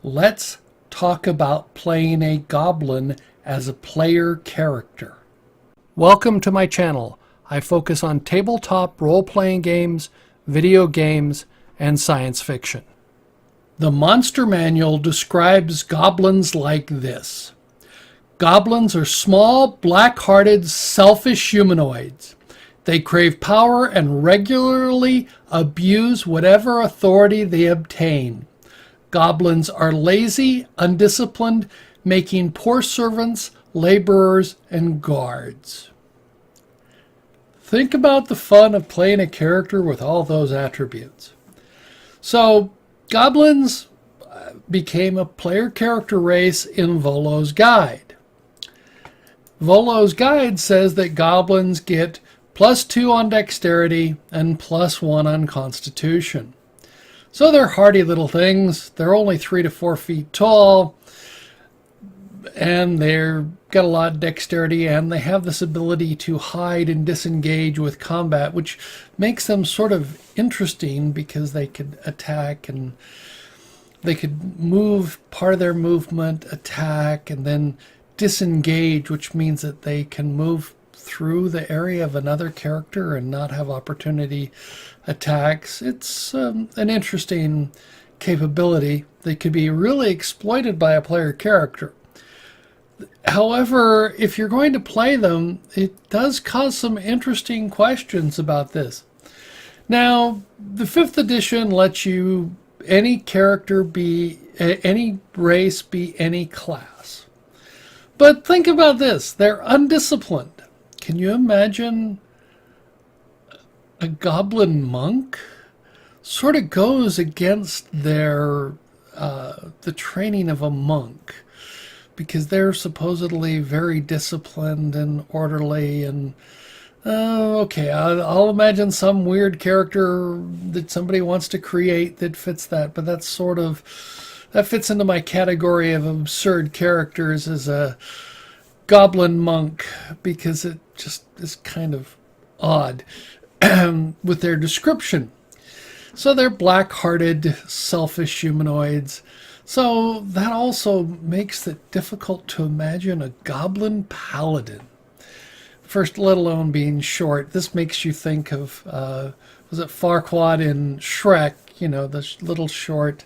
Let's talk about playing a goblin as a player character. Welcome to my channel. I focus on tabletop role-playing games, video games, and science fiction. The Monster Manual describes goblins like this. Goblins are small, black-hearted, selfish humanoids. They crave power and regularly abuse whatever authority they obtain. Goblins are lazy, undisciplined, making poor servants, laborers, and guards. Think about the fun of playing a character with all those attributes. So, goblins became a player character race in Volo's Guide. Volo's Guide says that goblins get +2 on dexterity and +1 on constitution. So they're hardy little things. They're only 3 to 4 feet tall, and they've got a lot of dexterity, and they have this ability to hide and disengage with combat, which makes them sort of interesting because they could attack and they could move part of their movement, attack, and then disengage, which means that they can move through the area of another character and not have opportunity attacks. It's an interesting capability that could be really exploited by a player character. However, if you're going to play them, it does cause some interesting questions about this. Now, the 5th edition lets you any character be any race, be any class. But think about this, they're undisciplined. Can you imagine a goblin monk? Sort of goes against their the training of a monk, because they're supposedly very disciplined and orderly. And okay, I'll imagine some weird character that somebody wants to create that fits that, but that fits into my category of absurd characters as a goblin monk, because it just is kind of odd with their description. So they're black-hearted, selfish humanoids. So that also makes it difficult to imagine a goblin paladin. First, let alone being short. This makes you think of, was it Farquaad in Shrek? You know, the little short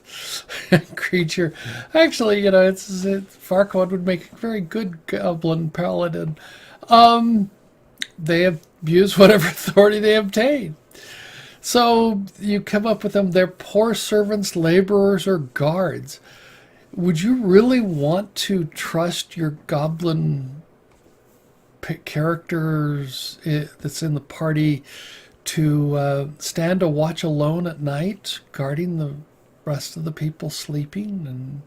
creature. Actually, you know, Farquaad would make a very good goblin paladin. They abuse whatever authority they obtain. So you come up with them. They're poor servants, laborers, or guards. Would you really want to trust your goblin characters that's in the party to stand a watch alone at night, guarding the rest of the people sleeping and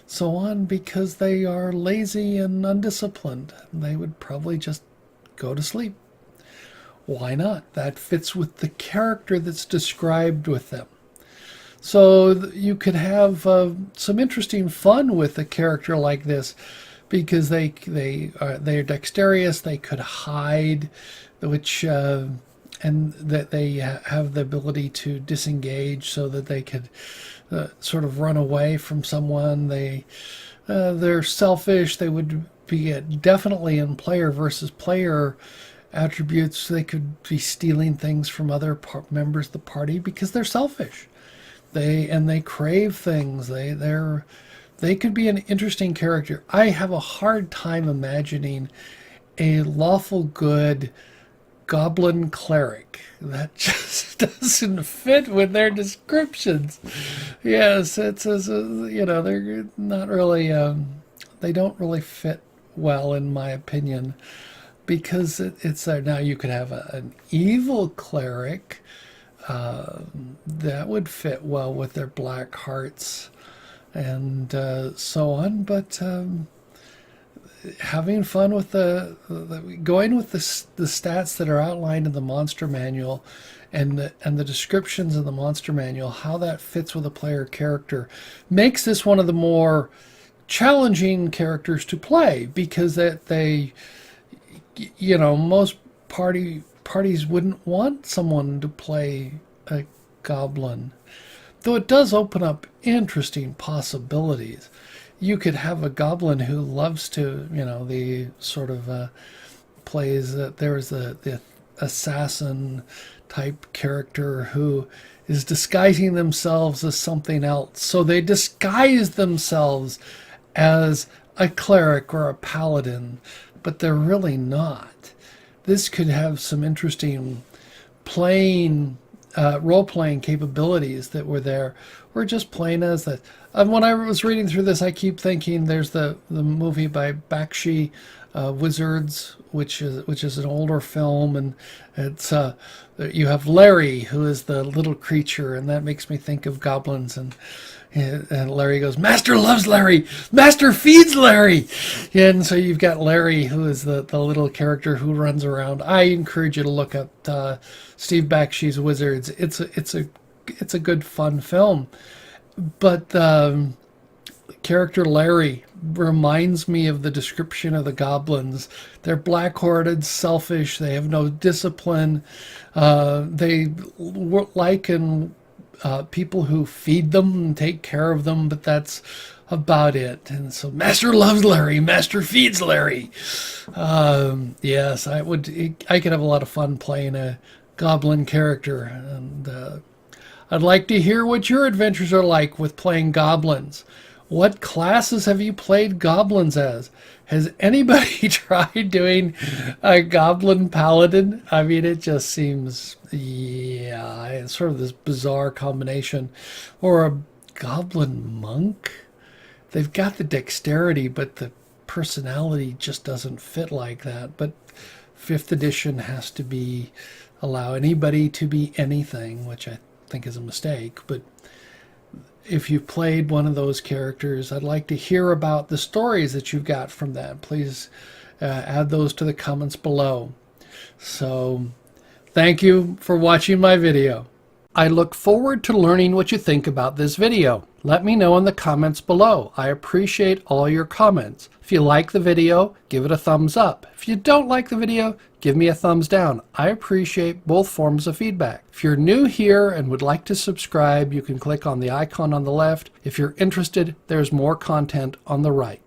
so on, because they are lazy and undisciplined? They would probably just go to sleep. Why not? That fits with the character that's described with them. So you could have some interesting fun with a character like this, because they are dexterous. They could hide, which and that they have the ability to disengage, so that they could sort of run away from someone. They're selfish. They would be definitely in player versus player attributes. They could be stealing things from other members of the party because they're selfish. They crave things. They could be an interesting character. I have a hard time imagining a lawful good goblin cleric. That just doesn't fit with their descriptions. Yes, it's you know, they're not really they don't really fit well, in my opinion, because it's there. Now you could have an evil cleric that would fit well with their black hearts and so on, but having fun with going with the stats that are outlined in the Monster Manual and the descriptions in the Monster Manual, how that fits with a player character, makes this one of the more challenging characters to play, because they, you know, most parties wouldn't want someone to play a goblin. Though it does open up interesting possibilities. You could have a goblin who loves to, the sort of plays that there's the assassin type character who is disguising themselves as something else. So they disguise themselves as a cleric or a paladin, but they're really not. This could have some interesting role-playing capabilities that were there. We're just playing as that. When I was reading through this, I keep thinking there's the movie by Bakshi, Wizards, which is an older film, and it's you have Larry, who is the little creature, and that makes me think of goblins. And Larry goes, "Master loves Larry. Master feeds Larry." And so you've got Larry, who is the little character who runs around. I encourage you to look up Steve Bakshi's Wizards. It's a good fun film. But character Larry reminds me of the description of the goblins. They're black-hearted, selfish. They have no discipline. They liken people who feed them and take care of them, but that's about it. And so Master loves Larry, Master feeds Larry. Yes, I could have a lot of fun playing a goblin character, and I'd like to hear what your adventures are like with playing goblins. What classes have you played goblins as? Has anybody tried doing a goblin paladin? I mean, it just seems, it's sort of this bizarre combination. Or a goblin monk? They've got the dexterity, but the personality just doesn't fit like that. But 5th edition has to allow anybody to be anything, which I think is a mistake. But if you've played one of those characters, I'd like to hear about the stories that you've got from that. Please add those to the comments below. So thank you for watching my video. I look forward to learning what you think about this video. Let me know in the comments below. I appreciate all your comments. If you like the video, give it a thumbs up. If you don't like the video, give me a thumbs down. I appreciate both forms of feedback. If you're new here and would like to subscribe, you can click on the icon on the left. If you're interested, there's more content on the right.